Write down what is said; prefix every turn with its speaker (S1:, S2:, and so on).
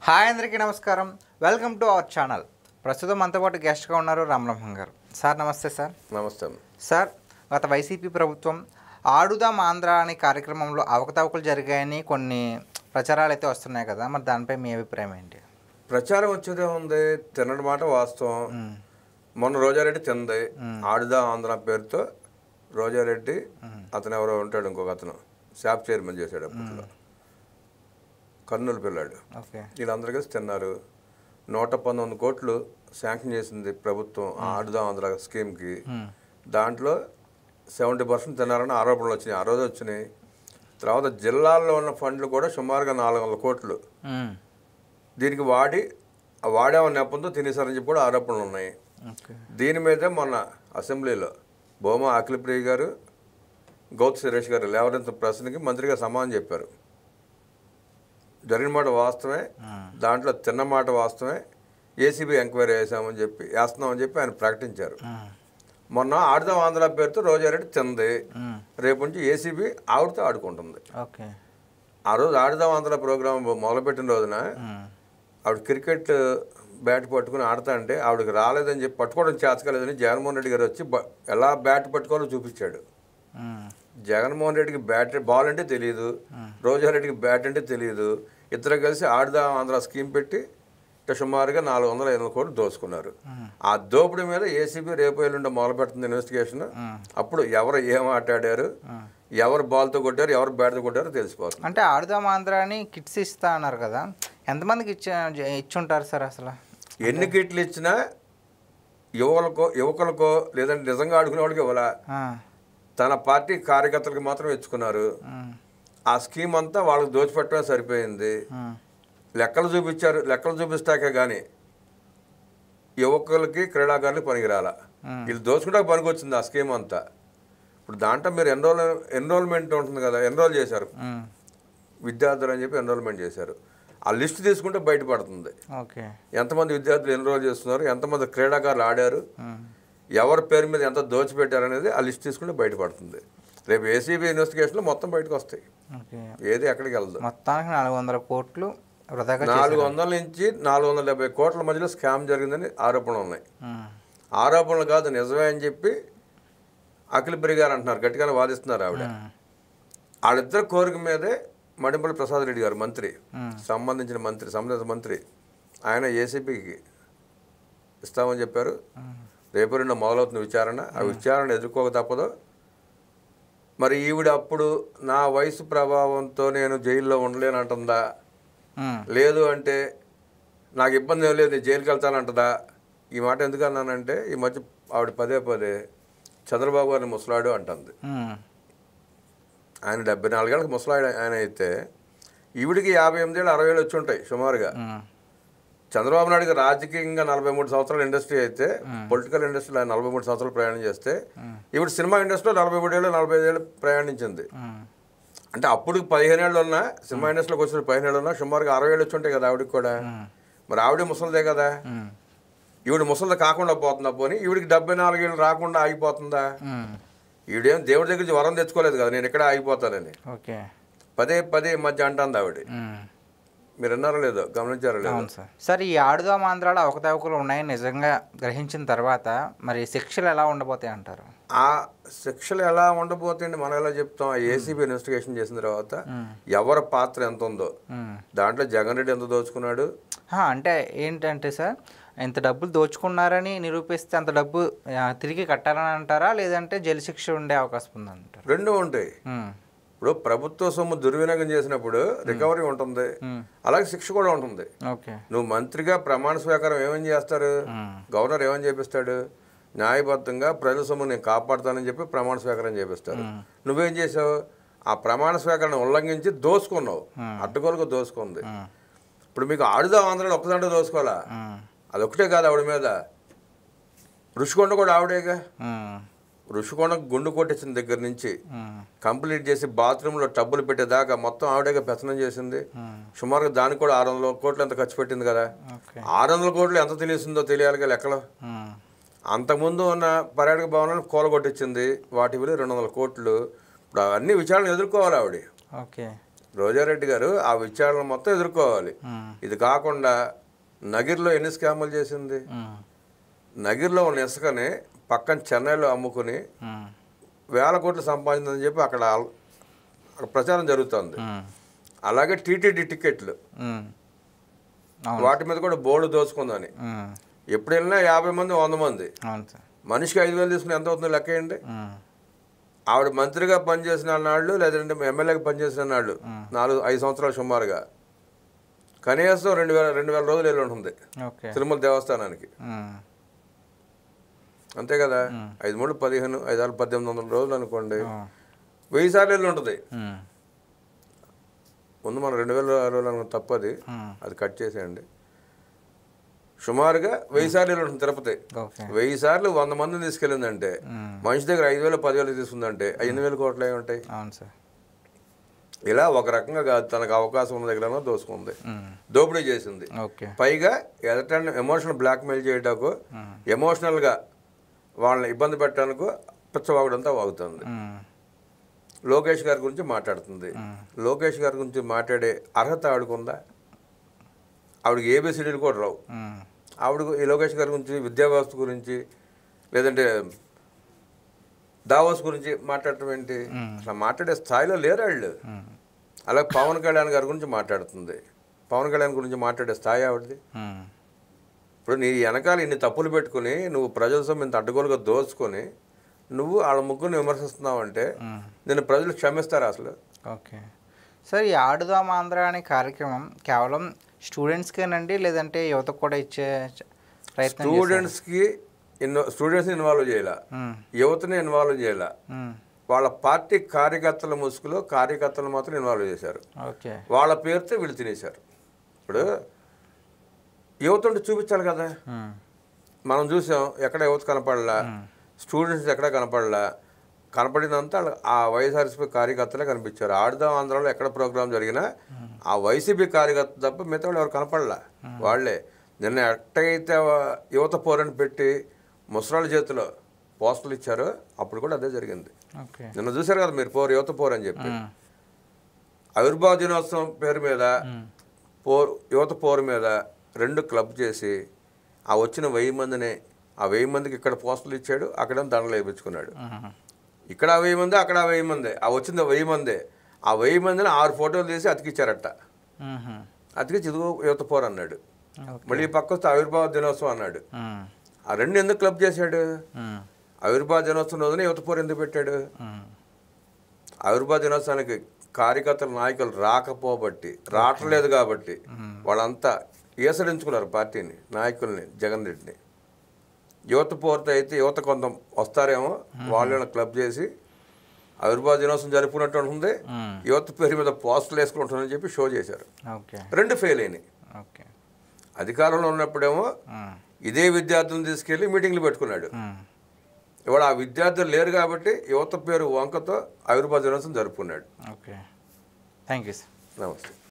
S1: Hi అందరికీ నమస్కారం. Welcome to our channel. ప్రస్తుతం మనతో పాటు గెస్ట్గా ఉన్నారు రామబ్రహ్మం గారు. సార్ నమస్తే సార్.
S2: నమస్తే.
S1: సార్, గత వైసీపీ ప్రభుత్వం ఆడుదాం ఆంధ్ర అనే కార్యక్రమంలో అవకతవకలు జరిగాయని కొన్ని ప్రచారాలు అయితే వస్తున్నాయి కదా, మరి దానిపై మీ అభిప్రాయం ఏంటి?
S2: ప్రచారం వచ్చేదే ఉంది, తినడం మాట వాస్తవం. మొన్న రోజారెడ్డి తింది ఆడుదాం ఆంధ్ర పేరుతో. రోజారెడ్డి అతను ఎవరో ఉంటాడు, ఇంకొక అతను షాప్ చైర్మన్ చేశాడు అప్పట్లో, కర్నూలు పిల్లాడు. వీళ్ళందరూ కలిసి తిన్నారు. 119 కోట్లు శాంక్షన్ చేసింది ప్రభుత్వం ఆడుదాం ఆంధ్ర స్కీమ్కి. దాంట్లో 70% తిన్నారని ఆరోపణలు వచ్చినాయి, ఆ రోజు వచ్చినాయి. తర్వాత జిల్లాల్లో ఉన్న ఫండ్లు కూడా సుమారుగా 400 కోట్లు దీనికి వాడామని నెపంతో తినేసారని చెప్పి కూడా ఆరోపణలు ఉన్నాయి. దీని మీదే మొన్న అసెంబ్లీలో భూమా అఖిలప్రియ గారు, గౌతు సురేష్ గారు లేవనెత్తిన ప్రశ్నకి మంత్రిగా సమాధానం చెప్పారు. జరిగిన మాట వాస్తవమే, దాంట్లో తిన్న మాట వాస్తవమే, ఏసీబీ ఎంక్వైరీ వేస్తామని చెప్పి ఆయన ప్రకటించారు. మొన్న ఆడుదాం ఆంధ్ర పేరుతో రోజారెడ్డి తింది, రేపు నుంచి ఏసీబీ ఆవిడతో ఆడుకుంటుంది. ఆ రోజు ఆడుదాం ఆంధ్ర ప్రోగ్రాం మొదలుపెట్టిన రోజున ఆవిడ క్రికెట్ బ్యాట్ పట్టుకుని ఆడతా అంటే ఆవిడకి రాలేదని చెప్పి, పట్టుకోవడం చేతకలేదని జగన్మోహన్ రెడ్డి గారు వచ్చి ఎలా బ్యాట్ పట్టుకోవాలో చూపించాడు. జగన్మోహన్ రెడ్డికి బాల్ అంటే తెలియదు, రోజారెడ్డికి బ్యాట్ అంటే తెలియదు. ఇద్దరు కలిసి ఆడుదాం ఆంధ్ర స్కీమ్ పెట్టి సుమారుగా 450 కోట్లు దోచుకున్నారు. ఆ దోపిడీ మీద ఏసీబీ రేపు ఎల్లుండి మొదలు పెడుతుంది ఇన్వెస్టిగేషన్. అప్పుడు ఎవరు ఏం ఆటాడారు, ఎవరు బాల్తో కొట్టారు, ఎవరు బ్యాట్తో కొట్టారో తెలిసిపోతుంది.
S1: అంటే ఆడుదాం ఆంధ్ర అని కిట్స్ ఇస్తా అన్నారు కదా, ఎంతమందికి ఇచ్చుంటారు సార్? అసలు
S2: ఎన్ని కిట్లు ఇచ్చినా యువకులకో లేదంటే నిజంగా ఆడుకునే వాళ్ళకి ఇవ్వాలా, తన పార్టీ కార్యకర్తలకు మాత్రం ఇచ్చుకున్నారు. ఆ స్కీమ్ అంతా వాళ్ళకి దోచిపెట్టడమే సరిపోయింది. లెక్కలు చూపించారు, లెక్కలు చూపిస్తాకే కానీ యువకులకి క్రీడాకారులకి పనికిరాల. వీళ్ళు దోచుకుంటే పనికొచ్చింది ఆ స్కీమ్ అంతా. ఇప్పుడు దాంట్లో మీరు ఎన్రోల్మెంట్ ఉంటుంది కదా, ఎన్రోల్ చేశారు విద్యార్థులు అని చెప్పి ఎన్రోల్మెంట్ చేశారు. ఆ లిస్ట్ తీసుకుంటే బయటపడుతుంది ఎంతమంది విద్యార్థులు ఎన్రోల్ చేస్తున్నారు, ఎంతమంది క్రీడాకారులు ఆడారు, ఎవరి పేరు మీద ఎంత దోచిపెట్టారు అనేది ఆ లిస్ట్ తీసుకుంటే బయటపడుతుంది. రేపు ఏసీబీ ఇన్వెస్టిగేషన్లో మొత్తం బయటకు వస్తాయి, ఏది ఎక్కడికి వెళ్ళదు.
S1: మొత్తానికి 400 కోట్లు
S2: 400 నుంచి 470 కోట్ల మధ్యలో స్కామ్ జరిగిందని ఆరోపణలు ఉన్నాయి. ఆరోపణలు కాదు, నిజమే అని చెప్పి అఖిలప్రియ గారు అంటున్నారు, గట్టిగానే వాదిస్తున్నారు ఆవిడ. వాళ్ళిద్దరు కోరిక మీదే మడింపల్లి ప్రసాద్ రెడ్డి గారు మంత్రి, సంబంధిత మంత్రి, ఆయన ఏసీబీకి ఇస్తామని చెప్పారు. రేపు రెండు మొదలవుతుంది విచారణ. ఆ విచారణ ఎదుర్కోక తప్పదు. మరి ఈవిడ అప్పుడు నా వయసు ప్రభావంతో నేను జైల్లో ఉండలేనంటుందా, లేదు అంటే నాకు ఇబ్బంది ఏం లేదు నేను జైలుకి వెళ్తానంటుందా? ఈ మాట ఎందుకు అన్నానంటే, ఈ మధ్య ఆవిడ పదే చంద్రబాబు గారిని ముసలాడు అంటుంది. ఆయన 74 ఏళ్ళకి ముసలాడు ఆయన అయితే, ఈవిడికి 58 ఏళ్ళు 60 ఏళ్ళు వచ్చి ఉంటాయి సుమారుగా. చంద్రబాబు నాయుడుకి రాజకీయంగా 43 సంవత్సరాల ఇండస్ట్రీ అయితే, పొలిటికల్ ఇండస్ట్రీలో 43 సంవత్సరాలు ప్రయాణం చేస్తే, ఇప్పుడు సినిమా ఇండస్ట్రీలో 43 ఏళ్ళు 45 ఏళ్ళు ప్రయాణించింది. అంటే అప్పుడు 15 ఏళ్ళు ఉన్నా, సినిమా ఇండస్ట్రీలోకి వచ్చిన 15 ఏళ్ళు ఉన్నా సుమారుగా 60 ఏళ్ళు వచ్చి ఉంటాయి కదా ఆవిడకి కూడా. మరి ఆవిడ ముసలిదే కదా, ఈవిడ ముసలిది కాకుండా పోతుందా? పోనీ ఈవిడికి 74 ఏళ్ళు రాకుండా ఆగిపోతుందా? ఈవిడేం దేవుడి దగ్గర నుంచి వరం తెచ్చుకోలేదు కదా నేను ఇక్కడే ఆగిపోతానని. పదే మధ్య అంటుంది ఆవిడ. మీరు విన్నారో లేదో, గమనించారో లేదో
S1: సార్? ఈ ఆడుదాం ఆంధ్రాలో అవకతవకలు ఉన్నాయని నిజంగా గ్రహించిన తర్వాత మరి శిక్షలు ఎలా ఉండబోతాయి అంటారు?
S2: ఆ శిక్షలు ఎలా ఉండబోతాయండి మనం ఎలా చెప్తాం? ఆ ఏసీబీ ఇన్వెస్టిగేషన్ చేసిన తర్వాత ఎవరి పాత్ర ఎంత ఉందో, దాంట్లో జగన్ రెడ్డి ఎంత దోచుకున్నాడు
S1: అంటే ఏంటంటే సార్, ఎంత డబ్బులు దోచుకున్నారని నిరూపిస్తే అంత డబ్బు తిరిగి కట్టాలని అంటారా, లేదంటే జైలు శిక్ష ఉండే అవకాశం ఉందంటారు?
S2: రెండూ ఉంటాయి. ఇప్పుడు ప్రభుత్వ సొమ్ము దుర్వినియోగం చేసినప్పుడు రికవరీ ఉంటుంది, అలాగే శిక్ష కూడా ఉంటుంది. నువ్వు మంత్రిగా ప్రమాణ స్వీకారం ఏమని చేస్తారు, గవర్నర్ ఏమని చేపిస్తాడు, న్యాయబద్ధంగా ప్రజల సొమ్ము నేను కాపాడుతానని చెప్పి ప్రమాణ స్వీకారం చేపిస్తారు. నువ్వేం చేసావు, ఆ ప్రమాణ స్వీకారాన్ని ఉల్లంఘించి దోసుకున్నావు, అడ్డగోలుగా దోసుకుంది. ఇప్పుడు మీకు ఆడుదాం ఆంధ్రాలో ఒక్కదంటే దోసుకోవాలా, అదొక్కటే కాదు, ఆవిడ మీద ఋషికొండ కూడా ఆవిడేగా. ఋషికొండ గుండు కొట్టించిన దగ్గర నుంచి కంప్లీట్ చేసి బాత్రూంలో టబ్బులు పెట్టేదాకా మొత్తం ఆవిడేగా పెత్తనం చేసింది. సుమారుగా దానికి కూడా 600 కోట్లు ఎంత ఖర్చు పెట్టింది కదా. 600 కోట్లు ఎంత తినేసిందో తెలియాలిగా లెక్కలో. అంతకుముందు ఉన్న పర్యాటక భవనాన్ని కూలగొట్టించింది, వాటి విలువ 200 కోట్లు. ఇప్పుడు అన్ని విచారణ ఎదుర్కోవాలి ఆవిడ. రోజారెడ్డి గారు ఆ విచారణ మొత్తం ఎదుర్కోవాలి. ఇది కాకుండా నగిరిలో ఎన్ని స్కాములు చేసింది. నగిరిలో ఉన్న ఇసుకని పక్కన చెన్నైలో అమ్ముకుని వేల కోట్లు సంపాదిందని చెప్పి అక్కడ ప్రచారం జరుగుతుంది. అలాగే టీటీడీ టికెట్లు వాటి మీద కూడా బోర్డు దోచుకుందని. ఎప్పుడు వెళ్ళినా 50 మంది 100 మంది, మనిషికి 5,000 తీసుకుని ఎంత అవుతుందో లెక్కేయండి. ఆవిడ మంత్రిగా పనిచేసిన నాళ్ళు లేదంటే ఎమ్మెల్యేగా పనిచేసిన నాళ్ళు 4-5 సంవత్సరాలు సుమారుగా కనీసం 2,000 రోజులు వెళ్ళి ఉంటుంది తిరుమల దేవస్థానానికి. అంతే కదా, 5 3 15 5 6 1800 రోజులు అనుకోండి, 1000 సార్లు వెళ్ళి ఉంటుంది. ముందు మనం 2,000 రోజులు తప్పది, అది కట్ చేసేయండి. సుమారుగా 1000 సార్లు వెళ్ళి ఉంటుంది తిరుపతి. 1000 సార్లు 100 మందిని తీసుకెళ్ళిందంటే మనిషి దగ్గర 5,000 10,000 తీసుకుందంటే 8,000 కోట్లు అయి ఉంటాయి. ఇలా ఒక రకంగా కాదు, తనకు అవకాశం ఉన్న దగ్గర దోసుకుంది, దోపిడీ చేసింది. పైగా ఎదటండి ఎమోషనల్ బ్లాక్మెయిల్ చేయడానికి, ఎమోషనల్గా వాళ్ళని ఇబ్బంది పెట్టడానికి పిచ్చవాగుడంతా వాగుతుంది. లోకేష్ గారి గురించి మాట్లాడుతుంది. లోకేష్ గారి గురించి మాట్లాడే అర్హత ఆవిడకుందా? ఆవిడకి ఏబిసిడీలు కూడా రావు. ఆవిడకు ఈ లోకేష్ గారి గురించి, విద్యా వ్యవస్థ గురించి, లేదంటే దావోస్ గురించి మాట్లాడటం ఏంటి? అట్లా మాట్లాడే స్థాయిలో లేరు వాళ్ళు. అలాగే పవన్ కళ్యాణ్ గారి గురించి మాట్లాడుతుంది. పవన్ కళ్యాణ్ గురించి మాట్లాడే స్థాయి ఆవిడది. ఇప్పుడు నీ వెనకాల ఇన్ని తప్పులు పెట్టుకుని నువ్వు ప్రజల సొమ్ము ఇంత అడ్డగోలుగా దోచుకొని నువ్వు వాళ్ళ ముగ్గురిని విమర్శిస్తున్నావు అంటే నేను ప్రజలు క్షమిస్తారా అసలు?
S1: ఓకే సార్, ఈ ఆడుదాం ఆంధ్ర అనే కార్యక్రమం కేవలం స్టూడెంట్స్కేనండి, లేదంటే యువతకు కూడా ఇచ్చే ప్రయత్నం?
S2: స్టూడెంట్స్ని ఇన్వాల్వ్ చేయాల, యువతని ఇన్వాల్వ్ చేయాల. వాళ్ళ పార్టీ కార్యకర్తల ముసుగులో కార్యకర్తలు మాత్రం ఇన్వాల్వ్ చేశారు. వాళ్ళ పేరుతో వీళ్ళు తినేశారు. ఇప్పుడు యువత ఉంటే చూపించాలి కదా. మనం చూసాం, ఎక్కడ యువత కనపడలా, స్టూడెంట్స్ ఎక్కడ కనపడలా. కనపడినంత ఆ వైఎస్ఆర్సీపీ కార్యకర్తలే కనిపించారు. ఆడుదాం ఆంధ్రాలో ఎక్కడ ప్రోగ్రాం జరిగినా ఆ వైసీపీ కార్యకర్త తప్ప మిగతా వాళ్ళు ఎవరు కనపడలా. వాళ్ళే నిన్న ఎట్టయితే యువత పోరని పెట్టి ముసరాళ్ళ చేతిలో పోస్టులు ఇచ్చారో అప్పుడు కూడా అదే జరిగింది. నిన్న చూశారు కదా మీరు, యువత పోరు అని చెప్పి ఆవిర్భావ దినోత్సవం పేరు మీద యువత పోరు మీద 2 క్లబ్ చేసి ఆ వచ్చిన 1000 మందిని, ఆ 1000 మందికి ఇక్కడ పోస్టులు ఇచ్చాడు, అక్కడ దండలు వేయించుకున్నాడు. ఇక్కడ 1000 మంది, అక్కడ 1000 మంది, ఆ వచ్చింది 1000 మంది. ఆ 1000 మందిని 6 ఫోటోలు తీసి అతికిచ్చారట. అతికిచ్చి ఇదిగో యువత పోరు అన్నాడు. మళ్ళీ పక్క వస్తే ఆవిర్భావ దినోత్సవం అన్నాడు. ఆ 2 ఎందుకు క్లబ్ చేశాడు? ఆవిర్భావ దినోత్సవం రోజున యువత పోరు ఎందుకు పెట్టాడు? ఆవిర్భావ దినోత్సవానికి కార్యకర్తల నాయకులు రావట్లేదు కాబట్టి వాళ్ళంతా ఈసడించుకున్నారు పార్టీని, నాయకుల్ని, జగన్ రెడ్డిని. యువత పోరుతో అయితే యువత కొంత వస్తారేమో, వాళ్ళని క్లబ్ చేసి ఆవిర్భావ దినోత్సవం జరుపుకున్నట్టు ఉంటుంది, యువత పేరు మీద పోస్టులు వేసుకుంటుందని చెప్పి షో చేశారు. 2 ఫెయిల్ అయినాయి. అధికారంలో ఉన్నప్పుడేమో ఇదే విద్యార్థులను తీసుకెళ్ళి మీటింగ్లు పెట్టుకున్నాడు. ఇవాళ ఆ విద్యార్థులు లేరు కాబట్టి యువత పేరు వంకతో ఆవిర్భావ దినోత్సవం జరుపుకున్నాడు.
S1: Thank you sir.
S2: నమస్తే.